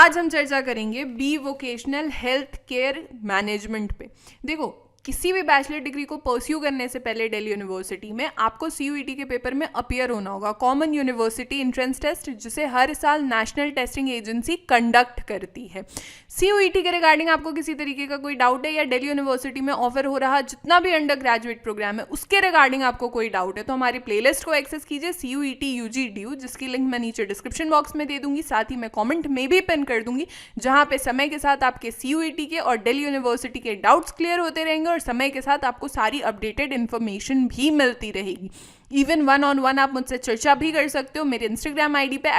आज हम चर्चा करेंगे B vocational health care management पे। देखो, किसी भी बैचलर डिग्री को परस्यू करने से पहले दिल्ली यूनिवर्सिटी में आपको सीयूईटी के पेपर में अपीयर होना होगा, कॉमन यूनिवर्सिटी एंट्रेंस टेस्ट, जिसे हर साल नेशनल टेस्टिंग एजेंसी कंडक्ट करती है। सीयूईटी के रिगार्डिंग आपको किसी तरीके का कोई डाउट है या दिल्ली यूनिवर्सिटी में ऑफर हो रहा जितना भी अंडर ग्रेजुएट प्रोग्राम है उसके रिगार्डिंग आपको कोई डाउट है, तो हमारी प्लेलिस्ट को एक्सेस कीजिए सीयूईटी यूजी ड्यू, जिसकी लिंक मैं नीचे डिस्क्रिप्शन बॉक्स में दे दूंगी, साथ ही मैं कॉमेंट में भी पिन कर दूंगी, जहां पे समय के साथ आपके सीयूईटी के और दिल्ली यूनिवर्सिटी के डाउट्स क्लियर होते रहेंगे और समय के साथ आपको सारी अपडेटेड इन्फॉर्मेशन भी मिलती रहेगी। इवन 1-on-1 आप मुझसे चर्चा भी कर सकते हो मेरे इंस्टाग्राम आईडी पे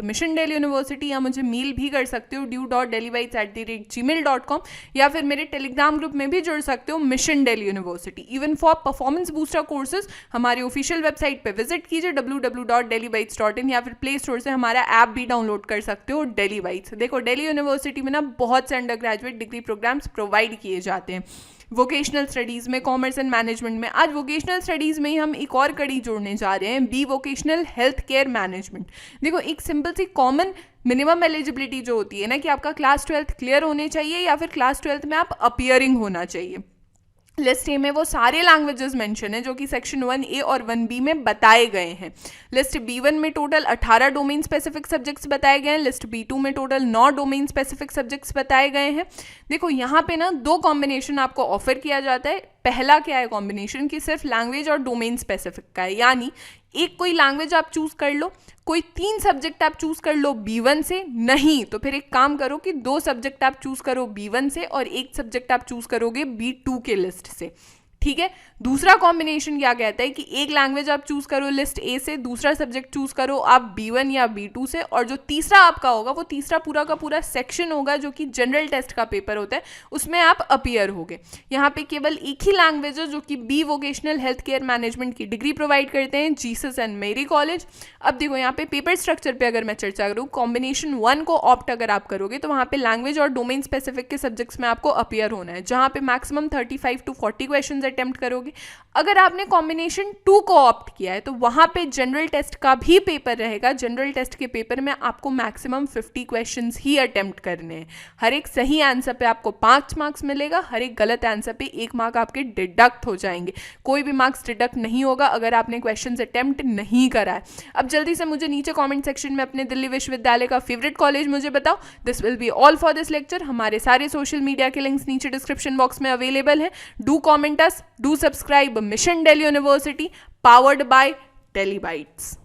@Mission Delhi University, या मुझे मेल भी कर सकते हो du.delhibytes@gmail.com, या फिर मेरे टेलीग्राम ग्रुप में भी जुड़ सकते हो mission Delhi university. Even for performance booster courses हमारी ऑफिशियल वेबसाइट पे विजिट कीजिए www.delhibytes.in, या फिर प्ले स्टोर से हमारा ऐप भी डाउनलोड कर सकते हो दिल्ली बाइट्स। देखो, दिल्ली यूनिवर्सिटी में ना बहुत से undergraduate degree programmes provide किए जाते हैं वोकेशनल स्टडीज़ में, कॉमर्स एंड मैनेजमेंट में। आज वोकेशनल स्टडीज़ में ही हम एक और कड़ी जोड़ने जा रहे हैं, B vocational health care management. देखो, एक सिंपल सी कॉमन मिनिमम एलिजिबिलिटी जो होती है ना कि आपका क्लास 12th क्लियर होने चाहिए या फिर क्लास 12th में आप अपीयरिंग होना चाहिए। लिस्ट ए में वो सारे लैंग्वेजेस मेंशन है जो कि सेक्शन 1A और 1B में बताए गए हैं। लिस्ट B1 में टोटल 18 डोमेन स्पेसिफिक सब्जेक्ट्स बताए गए हैं। लिस्ट B2 में टोटल 9 डोमेन स्पेसिफिक सब्जेक्ट्स बताए गए हैं। देखो, यहाँ पे ना 2 कॉम्बिनेशन आपको ऑफर किया जाता है। पहला क्या है कॉम्बिनेशन कि सिर्फ लैंग्वेज और डोमेन स्पेसिफिक का है, यानी एक कोई लैंग्वेज आप चूज कर लो, कोई 3 सब्जेक्ट आप चूज कर लो B1 से, नहीं तो फिर एक काम करो कि 2 सब्जेक्ट आप चूज करो B1 से और 1 सब्जेक्ट आप चूज करोगे B2 के लिस्ट से। ठीक है। दूसरा कॉम्बिनेशन क्या कहता है कि एक लैंग्वेज आप चूज करो लिस्ट ए से, दूसरा सब्जेक्ट चूज करो आप B1 या B2 से, और जो तीसरा आपका होगा वो तीसरा पूरा का पूरा सेक्शन होगा जो कि जनरल टेस्ट का पेपर होता है, उसमें आप अपीयर होगे। यहाँ पे केवल एक ही लैंग्वेज है जो कि B vocational health care management की डिग्री प्रोवाइड करते हैं, जीसस एंड मेरी कॉलेज। अब देखो, यहाँ पे पेपर स्ट्रक्चर पे अगर मैं चर्चा करूँ, कॉम्बिनेशन 1 को ऑप्ट अगर आप करोगे तो वहाँ पे लैंग्वेज और डोमेन स्पेसिफिक के सब्जेक्ट्स में आपको अपीयर होना है, जहाँ पे मैक्सिमम 35 to 40 क्वेश्चन अटेम्प्ट करोगे। अगर आपने कॉम्बिनेशन 2 को ऑप्ट किया है तो वहां पे जनरल टेस्ट का भी पेपर रहेगा। जनरल टेस्ट के पेपर में आपको मैक्सिमम 50 क्वेश्चंस ही अटेम्प्ट करने हैं। हर एक सही आंसर पे आपको 5 मार्क्स मिलेगा, हर एक गलत आंसर पे 1 मार्क आपके डिडक्ट हो जाएंगे। कोई भी मार्क्स डिडक्ट नहीं होगा अगर आपने क्वेश्चंस अटेम्प्ट नहीं करा है। अब जल्दी से मुझे नीचे कॉमेंट सेक्शन में अपने दिल्ली विश्वविद्यालय का फेवरेट कॉलेज मुझे बताओ। This will be all for this lecture. हमारे सारे सोशल मीडिया के लिंक्स नीचे डिस्क्रिप्शन बॉक्स में अवेलेबल है। Do comment us, do subscribe mission Delhi university, powered by Delhi Bytes।